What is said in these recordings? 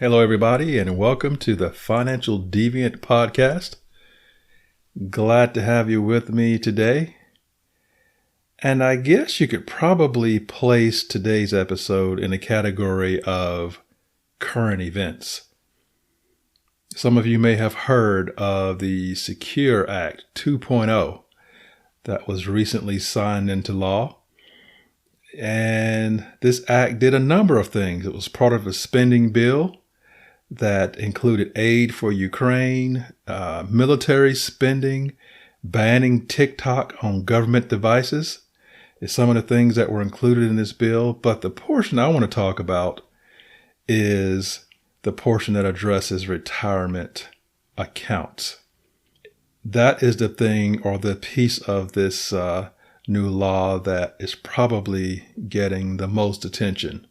Hello, everybody, and welcome to the Financial Deviant Podcast. Glad to have you with me today. And I guess you could probably place today's episode in a category of current events. Some of you may have heard of the Secure Act 2.0 that was recently signed into law. And this act did a number of things. It was part of a spending bill that included aid for Ukraine, military spending, banning TikTok on government devices is some of the things that were included in this bill. But the portion I want to talk about is the portion that addresses retirement accounts. That is the thing or the piece of this new law that is probably getting the most attention.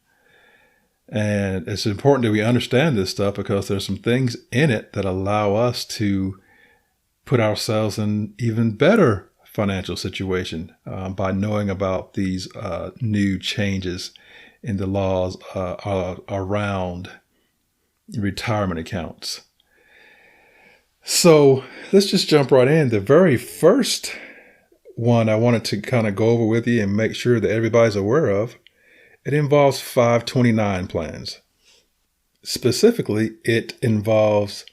And it's important that we understand this stuff because there's some things in it that allow us to put ourselves in even better financial situation by knowing about these new changes in the laws around retirement accounts. So let's just jump right in. The very first one I wanted to kind of go over with you and make sure that everybody's aware of. It involves 529 plans. Specifically, it involves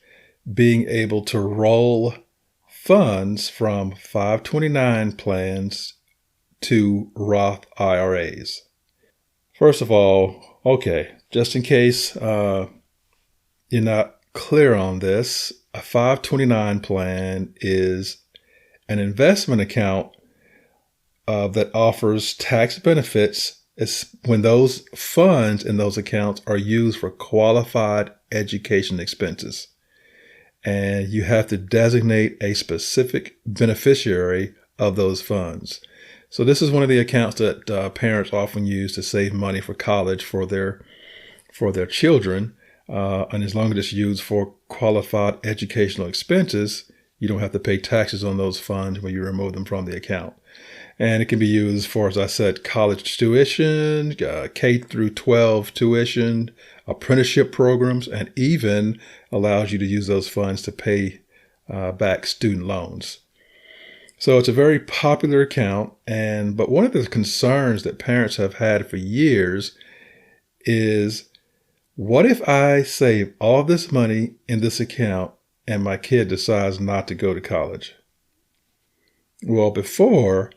being able to roll funds from 529 plans to Roth IRAs. First of all, just in case you're not clear on this, a 529 plan is an investment account that offers tax benefits when those funds in those accounts are used for qualified education expenses. And you have to designate a specific beneficiary of those funds. So this is one of the accounts that parents often use to save money for college for their children. And as long as it's used for qualified educational expenses, you don't have to pay taxes on those funds when you remove them from the account. And it can be used for, as I said, college tuition, K through 12 tuition, apprenticeship programs, and even allows you to use those funds to pay back student loans. So it's a very popular account. But one of the concerns that parents have had for years is, what if I save all this money in this account and my kid decides not to go to college? Well, before,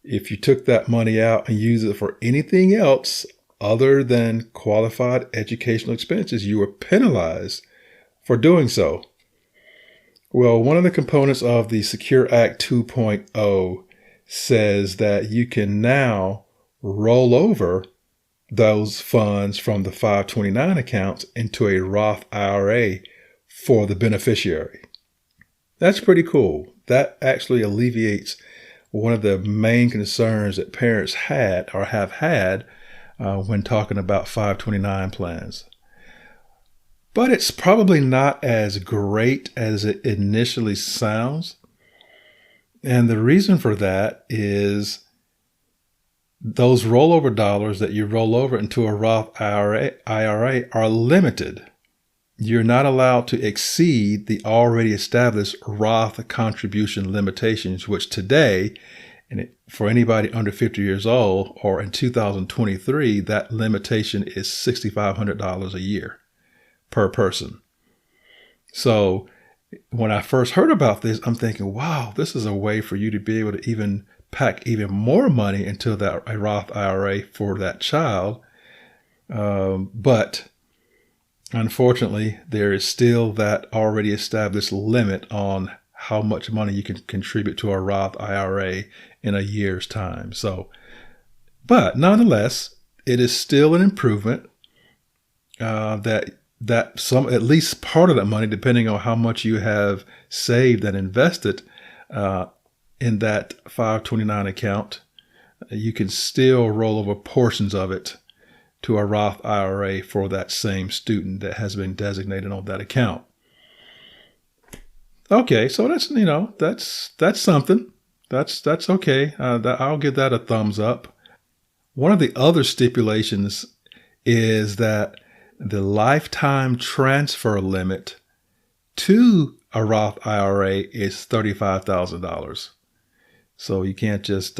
if you took that money out and used it for anything else other than qualified educational expenses, you were penalized for doing so. Well, one of the components of the Secure Act 2.0 says that you can now roll over those funds from the 529 accounts into a Roth IRA for the beneficiary. That's pretty cool. That actually alleviates one of the main concerns that parents had or have had when talking about 529 plans. But it's probably not as great as it initially sounds. And the reason for that is those rollover dollars that you roll over into a Roth IRA are limited. You're not allowed to exceed the already established Roth contribution limitations, which today, for anybody under 50 years old or in 2023, that limitation is $6,500 a year per person. So when I first heard about this, I'm thinking, wow, this is a way for you to be able to even pack even more money into a Roth IRA for that child. But unfortunately, there is still that already established limit on how much money you can contribute to a Roth IRA in a year's time. But nonetheless, it is still an improvement that some, at least part of that money, depending on how much you have saved and invested in that 529 account, you can still roll over portions of it to a Roth IRA for that same student that has been designated on that account. Okay, so that's something. That's okay. I'll give that a thumbs up. One of the other stipulations is that the lifetime transfer limit to a Roth IRA is $35,000. So you can't just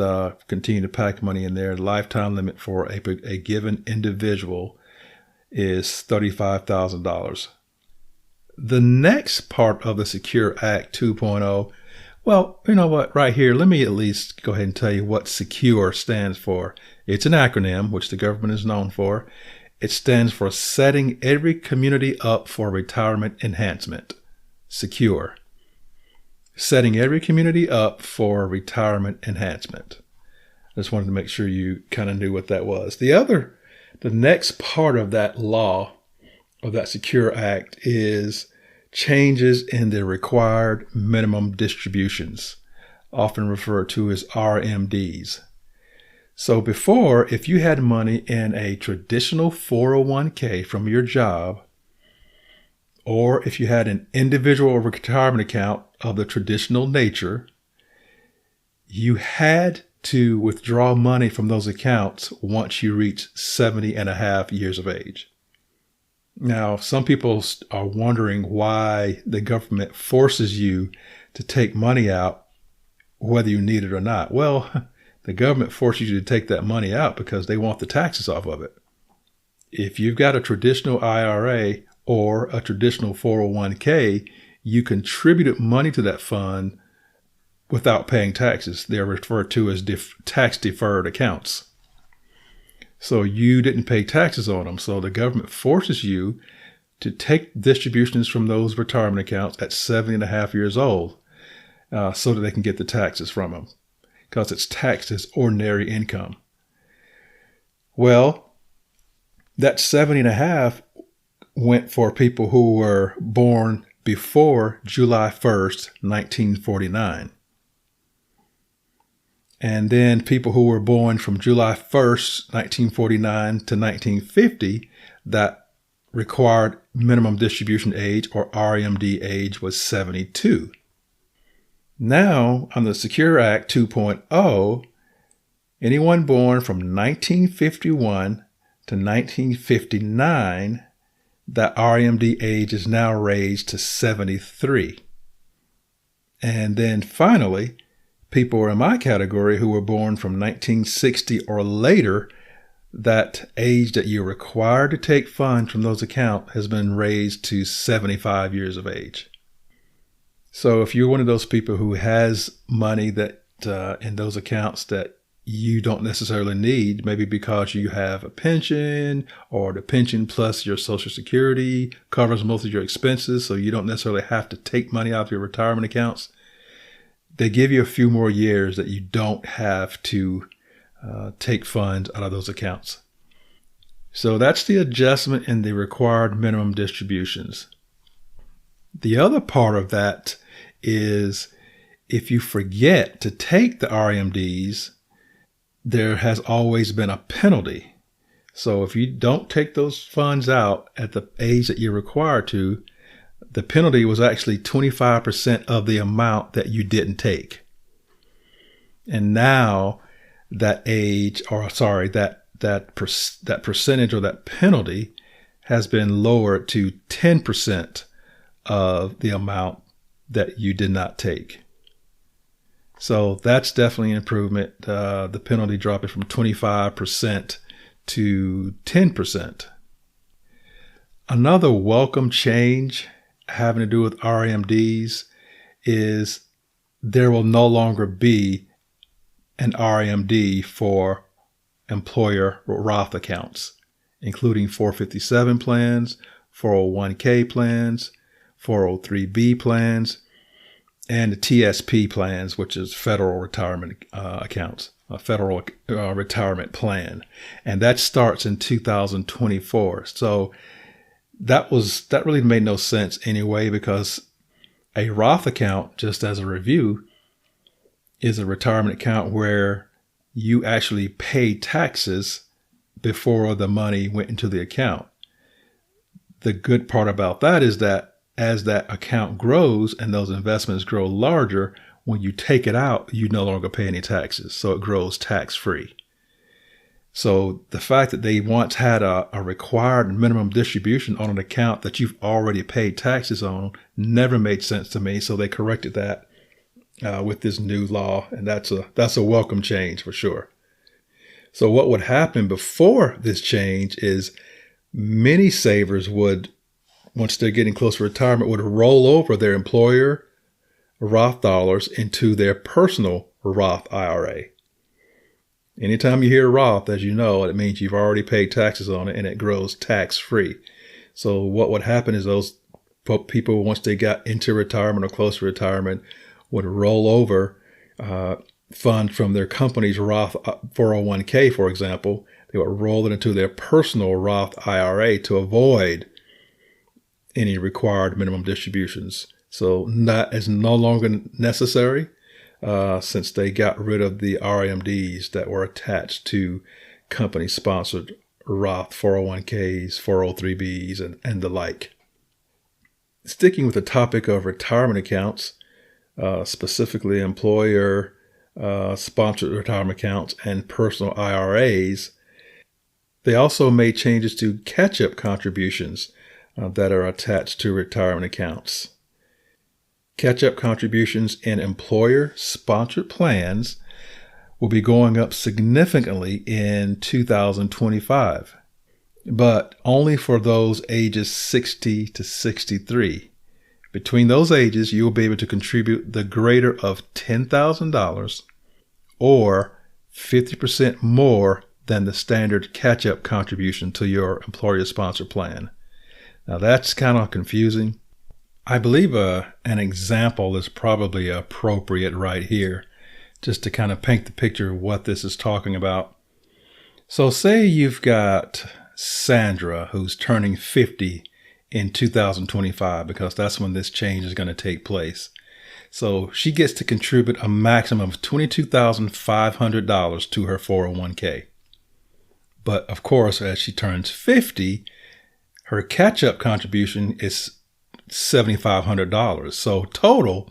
continue to pack money in there. The lifetime limit for a given individual is $35,000. The next part of the Secure Act 2.0, well, you know what, right here, let me at least go ahead and tell you what SECURE stands for. It's an acronym, which the government is known for. It stands for Setting Every Community Up for Retirement Enhancement. SECURE. Setting every community up for retirement enhancement. I just wanted to make sure you kind of knew what that was. The next part of that law, of that SECURE Act, is changes in the required minimum distributions, often referred to as RMDs. So before, if you had money in a traditional 401k from your job, or if you had an individual retirement account of the traditional nature, you had to withdraw money from those accounts once you reach 70 and a half years of age. Now, some people are wondering why the government forces you to take money out whether you need it or not. Well, the government forces you to take that money out because they want the taxes off of it. If you've got a traditional IRA or a traditional 401k, you contributed money to that fund without paying taxes. They're referred to as tax deferred accounts. So you didn't pay taxes on them. So the government forces you to take distributions from those retirement accounts at 70 and a half years old so that they can get the taxes from them, because it's taxed as ordinary income. Well, that 70 and a half went for people who were born before July 1st, 1949. And then people who were born from July 1st, 1949 to 1950, that required minimum distribution age, or RMD age, was 72. Now, on the Secure Act 2.0, anyone born from 1951 to 1959, that RMD age is now raised to 73. And then finally, people in my category who were born from 1960 or later, that age that you're required to take funds from those accounts has been raised to 75 years of age. So if you're one of those people who has money that in those accounts that you don't necessarily need, maybe because you have a pension, or the pension plus your Social Security covers most of your expenses, so you don't necessarily have to take money out of your retirement accounts, they give you a few more years that you don't have to take funds out of those accounts. So that's the adjustment in the required minimum distributions. The other part of that is if you forget to take the RMDs, there has always been a penalty. So if you don't take those funds out at the age that you're required to, the penalty was actually 25% of the amount that you didn't take. And now that percentage, or that penalty, has been lowered to 10% of the amount that you did not take. So that's definitely an improvement. The penalty dropping from 25% to 10%. Another welcome change having to do with RMDs is there will no longer be an RMD for employer Roth accounts, including 457 plans, 401k plans, 403b plans, and the TSP plans, which is federal retirement accounts, a federal retirement plan. And that starts in 2024. So that really made no sense anyway, because a Roth account, just as a review, is a retirement account where you actually pay taxes before the money went into the account. The good part about that is that as that account grows and those investments grow larger, when you take it out, you no longer pay any taxes. So it grows tax-free. So the fact that they once had a required minimum distribution on an account that you've already paid taxes on never made sense to me. So they corrected that with this new law, and that's a welcome change for sure. So what would happen before this change is many savers would, once they're getting close to retirement, would roll over their employer Roth dollars into their personal Roth IRA. Anytime you hear Roth, as you know, it means you've already paid taxes on it and it grows tax-free. So what would happen is those people, once they got into retirement or close to retirement, would roll over funds from their company's Roth 401k, for example. They would roll it into their personal Roth IRA to avoid any required minimum distributions. So that is no longer necessary since they got rid of the RMDs that were attached to company-sponsored Roth 401ks, 403bs, and the like. Sticking with the topic of retirement accounts, specifically employer sponsored retirement accounts and personal IRAs, they also made changes to catch-up contributions that are attached to retirement accounts. Catch-up contributions in employer-sponsored plans will be going up significantly in 2025, but only for those ages 60 to 63. Between those ages, you will be able to contribute the greater of $10,000 or 50% more than the standard catch-up contribution to your employer-sponsored plan. Now that's kind of confusing. I believe an example is probably appropriate right here, just to kind of paint the picture of what this is talking about. So say you've got Sandra, who's turning 50 in 2025, because that's when this change is going to take place. So she gets to contribute a maximum of $22,500 to her 401k. But of course, as she turns 50, her catch-up contribution is $7,500. So total,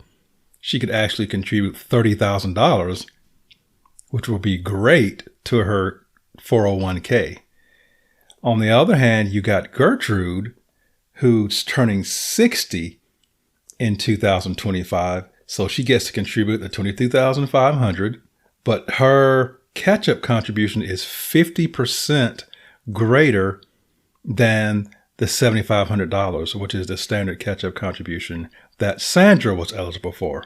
she could actually contribute $30,000, which will be great to her 401k. On the other hand, you got Gertrude, who's turning 60 in 2025. So she gets to contribute the $22,500, but her catch-up contribution is 50% greater than the $7,500, which is the standard catch-up contribution that Sandra was eligible for.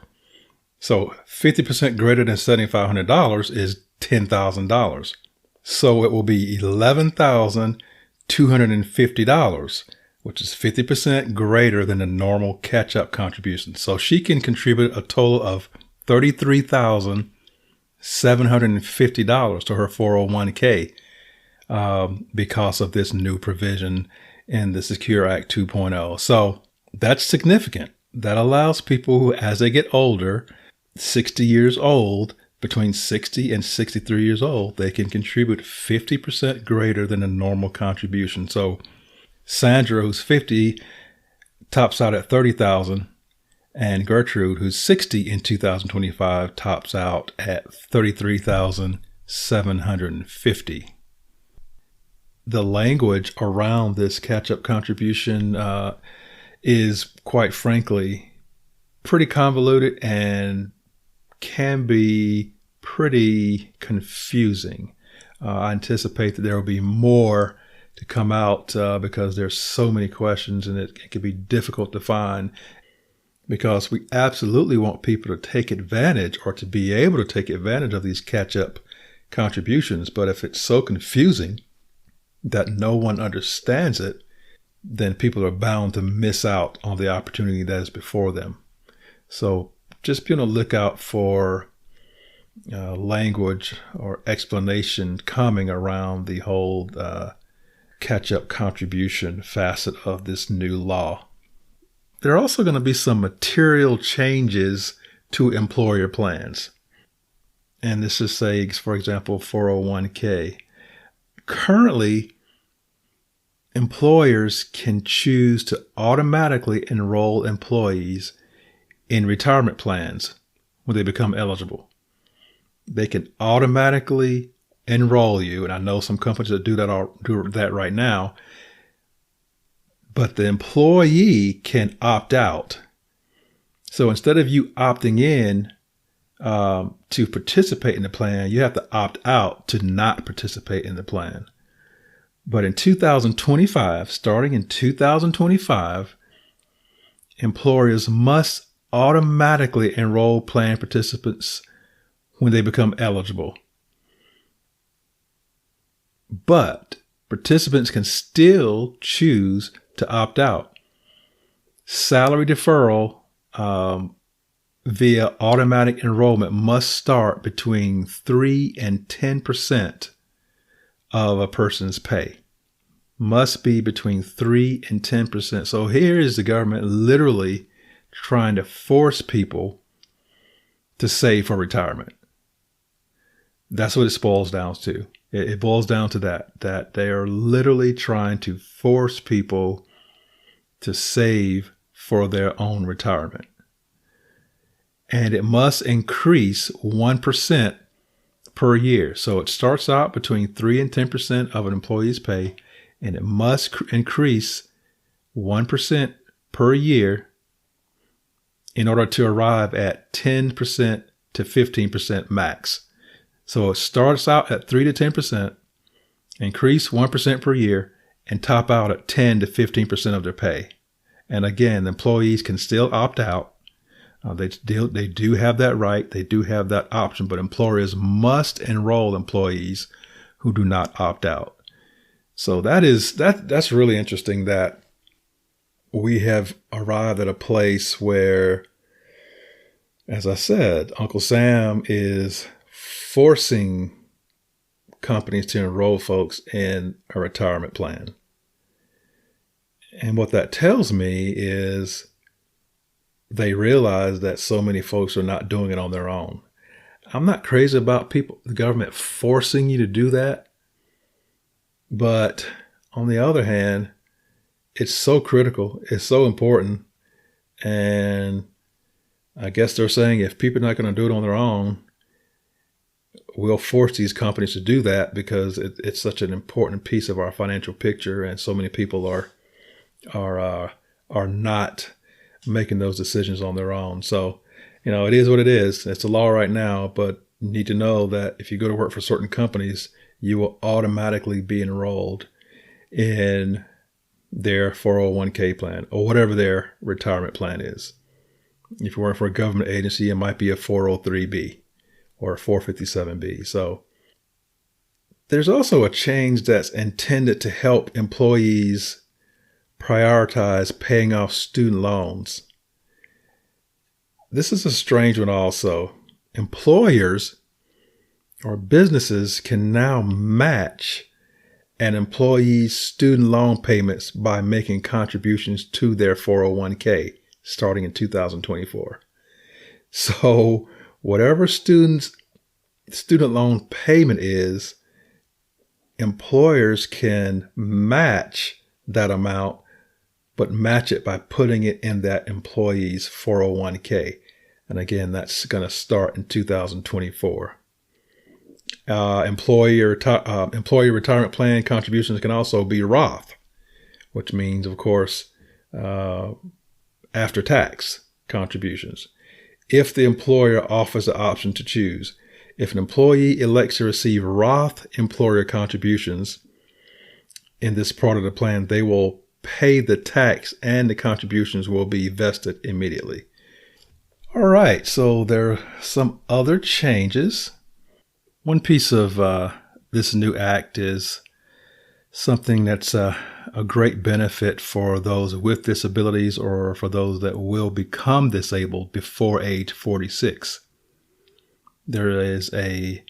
So 50% greater than $7,500 is $10,000. So it will be $11,250, which is 50% greater than the normal catch-up contribution. So she can contribute a total of $33,750 to her 401k because of this new provision in the Secure Act 2.0. So that's significant. That allows people who, as they get older, 60 years old, between 60 and 63 years old, they can contribute 50% greater than a normal contribution. So Sandra, who's 50, tops out at $30,000, and Gertrude, who's 60 in 2025, tops out at $33,750. The language around this catch-up contribution is, quite frankly, pretty convoluted and can be pretty confusing. I anticipate that there will be more to come out because there's so many questions and it can be difficult to find, because we absolutely want people to take advantage or to be able to take advantage of these catch-up contributions. But if it's so confusing that no one understands it, then people are bound to miss out on the opportunity that is before them. So just be on the lookout for language or explanation coming around the whole catch-up contribution facet of this new law. There are also going to be some material changes to employer plans. And this is, say, for example, 401k. Currently, employers can choose to automatically enroll employees in retirement plans when they become eligible. They can automatically enroll you, and I know some companies that do that right now, but the employee can opt out. So instead of you opting in to participate in the plan, you have to opt out to not participate in the plan. But in 2025, starting in 2025, employers must automatically enroll plan participants when they become eligible. But participants can still choose to opt out. Salary deferral via automatic enrollment must start between 3 and 10% of a person's pay. Must be between 3 and 10%. So here is the government literally trying to force people to save for retirement. That's what it boils down to. It boils down to that they are literally trying to force people to save for their own retirement. And it must increase 1% per year. So it starts out between 3 and 10% of an employee's pay, and it must increase 1% per year in order to arrive at 10% to 15% max. So it starts out at 3 to 10%, increase 1% per year, and top out at 10 to 15% of their pay. And again, the employees can still opt out. They do have that right. They do have that option, but employers must enroll employees who do not opt out. So that's really interesting that we have arrived at a place where, as I said, Uncle Sam is forcing companies to enroll folks in a retirement plan. And what that tells me is they realize that so many folks are not doing it on their own. I'm not crazy about the government forcing you to do that. But on the other hand, it's so critical. It's so important. And I guess they're saying if people are not going to do it on their own, we'll force these companies to do that because it's such an important piece of our financial picture. And so many people are not making those decisions on their own. So, it is what it is. It's a law right now, but you need to know that if you go to work for certain companies, you will automatically be enrolled in their 401k plan or whatever their retirement plan is. If you work for a government agency, it might be a 403b or a 457b. So there's also a change that's intended to help employees prioritize paying off student loans. This is a strange one also. Employers or businesses can now match an employee's student loan payments by making contributions to their 401k starting in 2024. So whatever student loan payment is, employers can match that amount, but match it by putting it in that employee's 401k. And again, that's going to start in 2024. Employee retirement plan contributions can also be Roth, which means, of course, after tax contributions. If the employer offers the option to choose, if an employee elects to receive Roth employer contributions in this part of the plan, they will pay the tax and the contributions will be vested immediately. All right, so there are some other changes. One piece of this new act is something that's a great benefit for those with disabilities or for those that will become disabled before age 46. There is a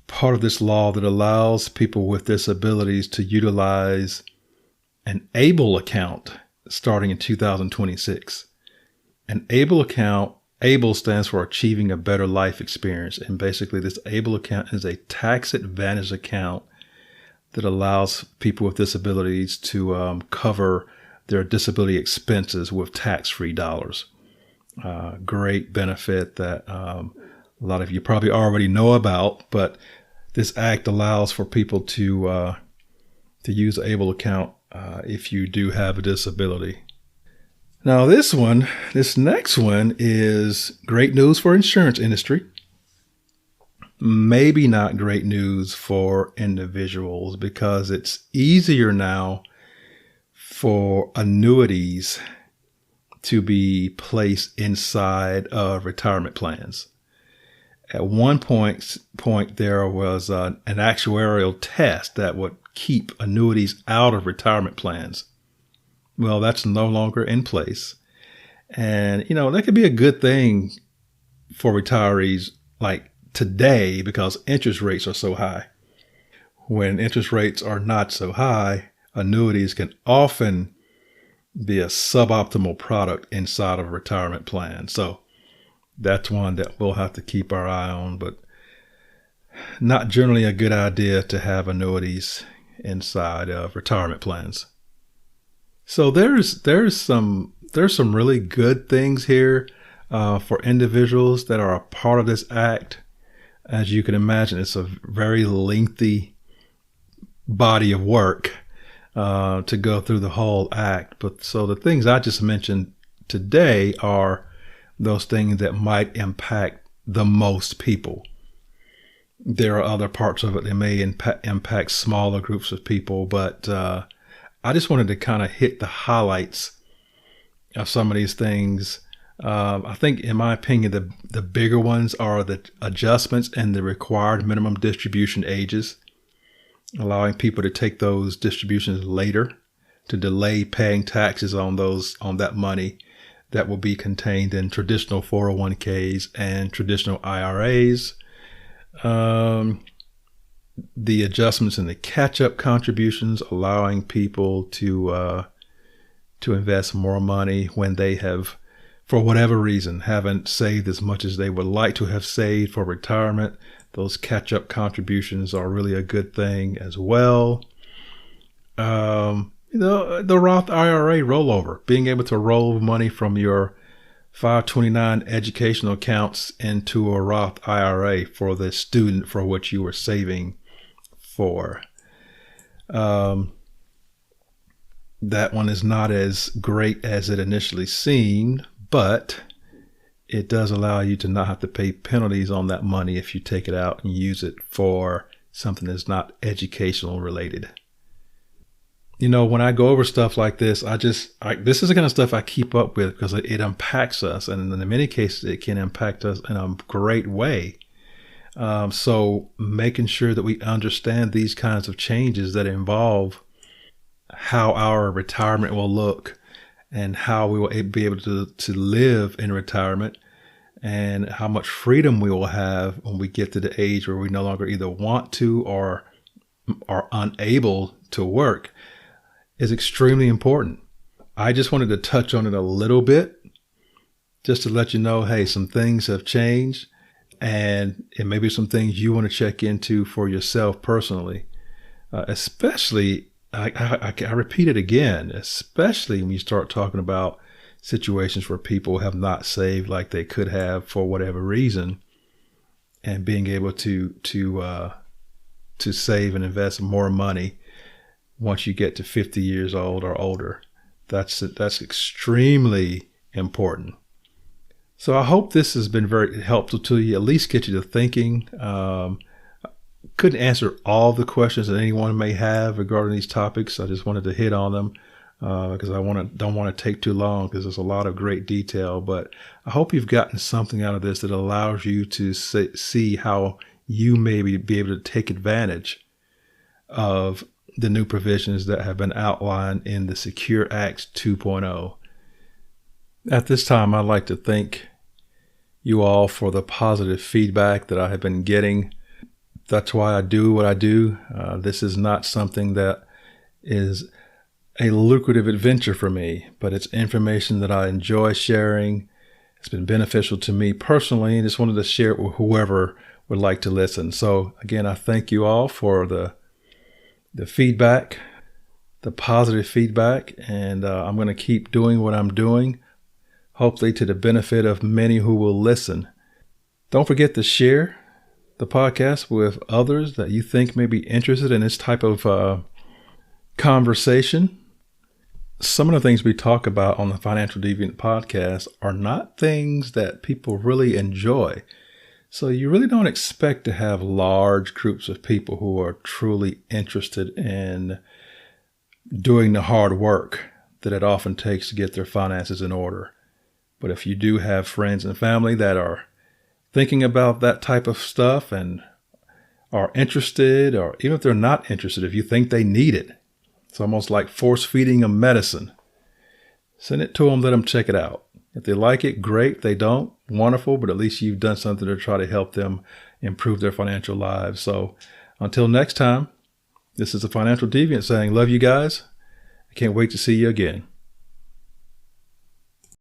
part of this law that allows people with disabilities to utilize an ABLE account starting in 2026. An ABLE account, ABLE stands for Achieving a Better Life Experience. And basically this ABLE account is a tax advantage account that allows people with disabilities to cover their disability expenses with tax-free dollars. Great benefit that a lot of you probably already know about, but this act allows for people to use an ABLE account if you do have a disability. Now this next one is great news for insurance industry. Maybe not great news for individuals, because it's easier now for annuities to be placed inside of retirement plans. At one point there was an actuarial test that would keep annuities out of retirement plans. Well, that's no longer in place. And, that could be a good thing for retirees like today, because interest rates are so high. When interest rates are not so high, annuities can often be a suboptimal product inside of a retirement plan. So that's one that we'll have to keep our eye on, but not generally a good idea to have annuities inside of retirement plans. So there's some really good things here for individuals that are a part of this act. As you can imagine, it's a very lengthy body of work to go through the whole act. But so the things I just mentioned today are those things that might impact the most people. There are other parts of it that may impact smaller groups of people, but I just wanted to kind of hit the highlights of some of these things. I think, in my opinion, the bigger ones are the adjustments in the required minimum distribution ages, allowing people to take those distributions later to delay paying taxes on that money that will be contained in traditional 401ks and traditional IRAs. The adjustments in the catch-up contributions, allowing people to invest more money when they have, for whatever reason, haven't saved as much as they would like to have saved for retirement. Those catch-up contributions are really a good thing as well. The Roth IRA rollover, being able to roll money from your 529 educational accounts into a Roth IRA for the student for which you were saving for. That one is not as great as it initially seemed, but it does allow you to not have to pay penalties on that money if you take it out and use it for something that's not educational related. When I go over stuff like this, this is the kind of stuff I keep up with because it impacts us. And in many cases, it can impact us in a great way. So making sure that we understand these kinds of changes that involve how our retirement will look and how we will be able to live in retirement, and how much freedom we will have when we get to the age where we no longer either want to or are unable to work, is extremely important. I just wanted to touch on it a little bit just to let you know, hey, some things have changed, and it may be some things you want to check into for yourself personally, especially, I repeat it again, especially when you start talking about situations where people have not saved like they could have for whatever reason, and being able to save and invest more money once you get to 50 years old or older. That's extremely important. So I hope this has been very helpful to you, at least get you to thinking. Couldn't answer all the questions that anyone may have regarding these topics. I just wanted to hit on them because I don't want to take too long, because there's a lot of great detail. But I hope you've gotten something out of this that allows you to see how you may be able to take advantage of the new provisions that have been outlined in the Secure Act 2.0. At this time, I'd like to thank you all for the positive feedback that I have been getting. That's why I do what I do. This is not something that is a lucrative adventure for me, but it's information that I enjoy sharing. It's been beneficial to me personally, and just wanted to share it with whoever would like to listen. So again, I thank you all for the feedback, the positive feedback, and I'm going to keep doing what I'm doing, hopefully to the benefit of many who will listen. Don't forget to share the podcast with others that you think may be interested in this type of conversation. Some of the things we talk about on the Financial Deviant podcast are not things that people really enjoy. So you really don't expect to have large groups of people who are truly interested in doing the hard work that it often takes to get their finances in order. But if you do have friends and family that are thinking about that type of stuff and are interested, or even if they're not interested, if you think they need it, it's almost like force feeding them medicine. Send it to them, let them check it out. If they like it, great. If they don't, wonderful, but at least you've done something to try to help them improve their financial lives. So until next time, this is the Financial Deviant saying, love you guys. I can't wait to see you again.